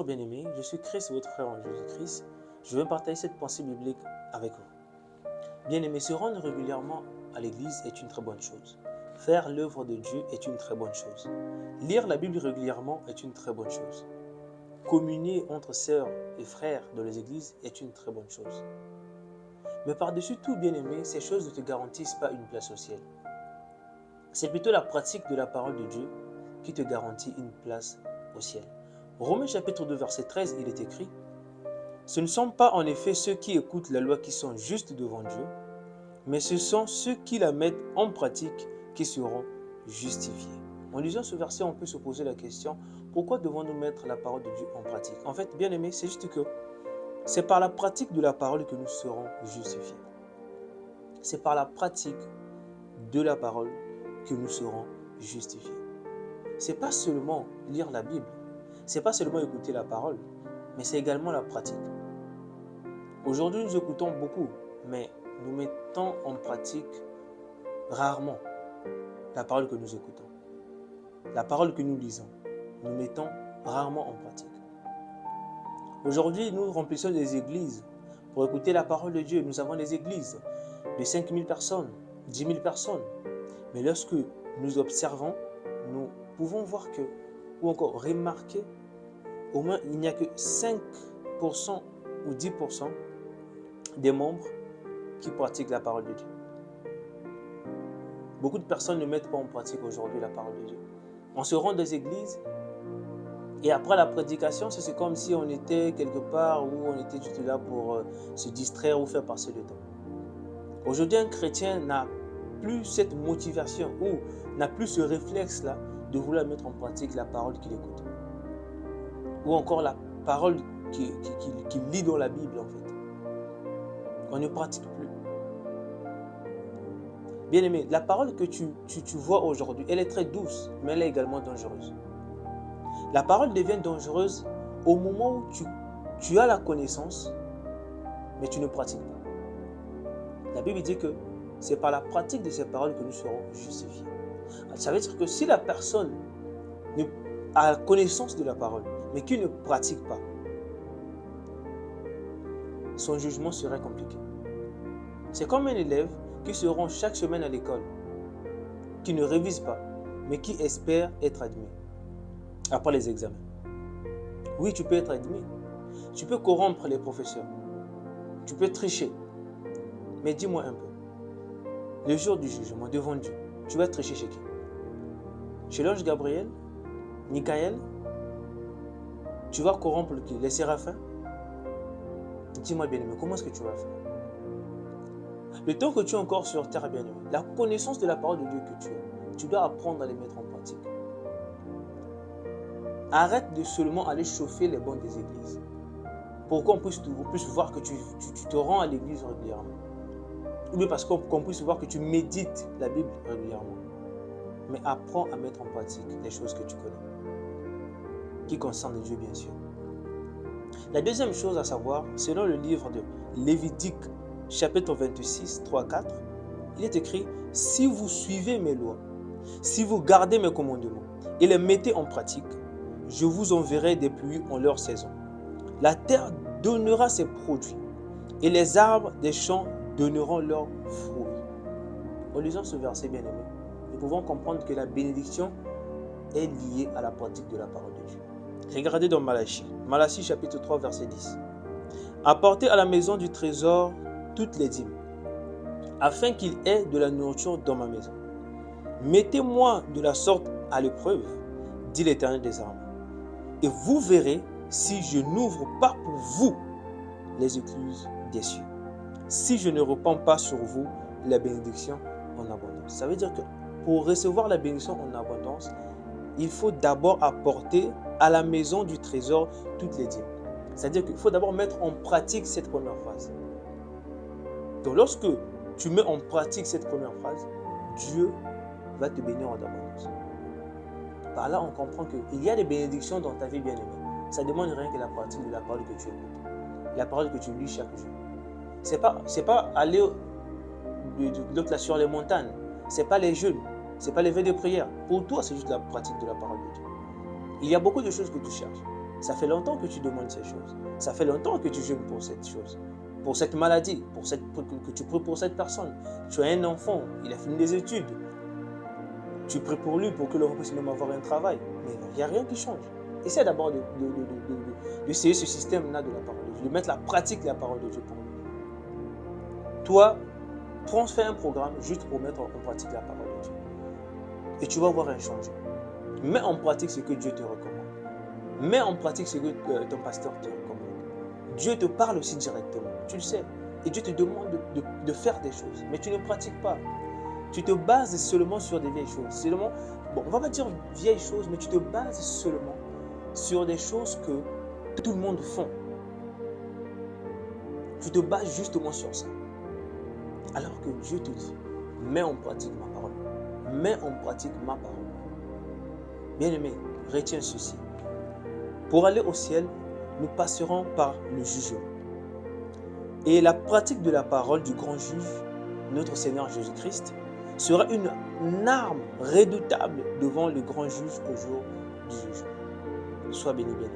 bien-aimés, je suis Christ, votre frère en Jésus-Christ. Je vais partager cette pensée biblique avec vous. Bien-aimés, se rendre régulièrement à l'église est une très bonne chose. Faire l'œuvre de Dieu est une très bonne chose. Lire la Bible régulièrement est une très bonne chose. Communier entre sœurs et frères dans les églises est une très bonne chose. Mais par-dessus tout, bien-aimé, ces choses ne te garantissent pas une place au ciel. C'est plutôt la pratique de la parole de Dieu qui te garantit une place au ciel. Romains chapitre 2, verset 13, il est écrit « Ce ne sont pas en effet ceux qui écoutent la loi qui sont justes devant Dieu, mais ce sont ceux qui la mettent en pratique qui seront justifiés. » En lisant ce verset, on peut se poser la question « Pourquoi devons-nous mettre la parole de Dieu en pratique ?» En fait, bien aimé, c'est juste que c'est par la pratique de la parole que nous serons justifiés. C'est par la pratique de la parole que nous serons justifiés. Ce n'est pas seulement lire la Bible, ce n'est pas seulement écouter la parole, mais c'est également la pratique. Aujourd'hui, nous écoutons beaucoup, mais nous mettons en pratique rarement la parole que nous écoutons. La parole que nous lisons, nous mettons rarement en pratique. Aujourd'hui, nous remplissons des églises pour écouter la parole de Dieu. Nous avons des églises de 5 000 personnes, 10 000 personnes. Mais lorsque nous observons, nous pouvons voir que, ou encore remarquer, au moins il n'y a que 5% ou 10% des membres qui pratiquent la parole de Dieu. Beaucoup de personnes ne mettent pas en pratique aujourd'hui la parole de Dieu. On se rend dans des églises et après la prédication, c'est comme si on était quelque part où on était juste là pour se distraire ou faire passer le temps. Aujourd'hui, un chrétien n'a plus cette motivation ou n'a plus ce réflexe-là de vouloir mettre en pratique la parole qu'il écoute. Ou encore la parole qu'il lit dans la Bible en fait. On ne pratique plus. Bien aimé, la parole que tu vois aujourd'hui, elle est très douce, mais elle est également dangereuse. La parole devient dangereuse au moment où tu as la connaissance, mais tu ne pratiques pas. La Bible dit que c'est par la pratique de ces paroles que nous serons justifiés. Ça veut dire que si la personne a la connaissance de la parole, mais qui ne pratique pas, son jugement serait compliqué. C'est comme un élève qui se rend chaque semaine à l'école, qui ne révise pas, mais qui espère être admis après les examens. Oui, tu peux être admis. Tu peux corrompre les professeurs. Tu peux tricher. Mais dis-moi un peu, le jour du jugement devant Dieu, tu vas tricher chez qui? Chez l'ange Gabriel? Michael? Tu vas corrompre qui? Les séraphins? Dis-moi bien aimé, comment est-ce que tu vas faire? Le temps que tu es encore sur terre, bien aimé, la connaissance de la parole de Dieu que tu dois apprendre à les mettre en pratique. Arrête de seulement aller chauffer les bancs des églises. Pour qu'on puisse voir que tu te rends à l'église régulièrement. Ou bien parce qu'on puisse voir que tu médites la Bible régulièrement. Mais apprends à mettre en pratique les choses que tu connais. Qui concernent Dieu, bien sûr. La deuxième chose à savoir, selon le livre de Lévitique, chapitre 26, 3-4, il est écrit « Si vous suivez mes lois, si vous gardez mes commandements et les mettez en pratique, je vous enverrai des pluies en leur saison. La terre donnera ses produits et les arbres des champs donneront leurs fruits. » En lisant ce verset bien-aimé, nous pouvons comprendre que la bénédiction est liée à la pratique de la parole de Dieu. Regardez dans Malachie chapitre 3 verset 10. « Apportez à la maison du trésor toutes les dîmes, afin qu'il y ait de la nourriture dans ma maison. Mettez-moi de la sorte à l'épreuve, dit l'Éternel des armées, et vous verrez si je n'ouvre pas pour vous les écluses des cieux, si je ne répands pas sur vous la bénédiction en abondance. » Ça veut dire que pour recevoir la bénédiction en abondance, il faut d'abord apporter à la maison du trésor toutes les dîmes. C'est-à-dire qu'il faut d'abord mettre en pratique cette première phrase. Donc lorsque tu mets en pratique cette première phrase, Dieu va te bénir en abondance. Par là, on comprend qu'il y a des bénédictions dans ta vie bien-aimée. Ça ne demande rien que la pratique de la parole que tu écoutes, la parole que tu lis chaque jour. C'est pas aller sur les montagnes, c'est pas les jeûnes, c'est pas les veilles de prière. Pour toi, c'est juste la pratique de la parole de Dieu. Il y a beaucoup de choses que tu cherches. Ça fait longtemps que tu demandes ces choses. Ça fait longtemps que tu jeûnes pour cette chose, pour cette maladie, que tu pries pour cette personne. Tu as un enfant, il a fini des études. Tu pries pour lui pour que l'enfant puisse même avoir un travail. Mais il n'y a rien qui change. Essaie d'abord d'essayer ce système-là de la parole de Dieu, de mettre la pratique de la parole de Dieu pour lui. Toi, fais un programme juste pour mettre en pratique la parole de Dieu. Et tu vas voir un changement. Mets en pratique ce que Dieu te recommande. Mets en pratique ce que ton pasteur te recommande. Dieu te parle aussi directement, tu le sais. Et Dieu te demande de faire des choses, mais tu ne pratiques pas. Tu te bases seulement sur des vieilles choses. Seulement, bon, on ne va pas dire vieilles choses, mais tu te bases seulement sur des choses que tout le monde fait. Tu te bases justement sur ça. Alors que Dieu te dit, mets en pratique ma parole. Mets en pratique ma parole. Bien-aimé, retiens ceci. Pour aller au ciel, nous passerons par le jugement. Et la pratique de la parole du grand juge, notre Seigneur Jésus-Christ, sera une arme redoutable devant le grand juge au jour du jugement. Sois béni, bien-aimé.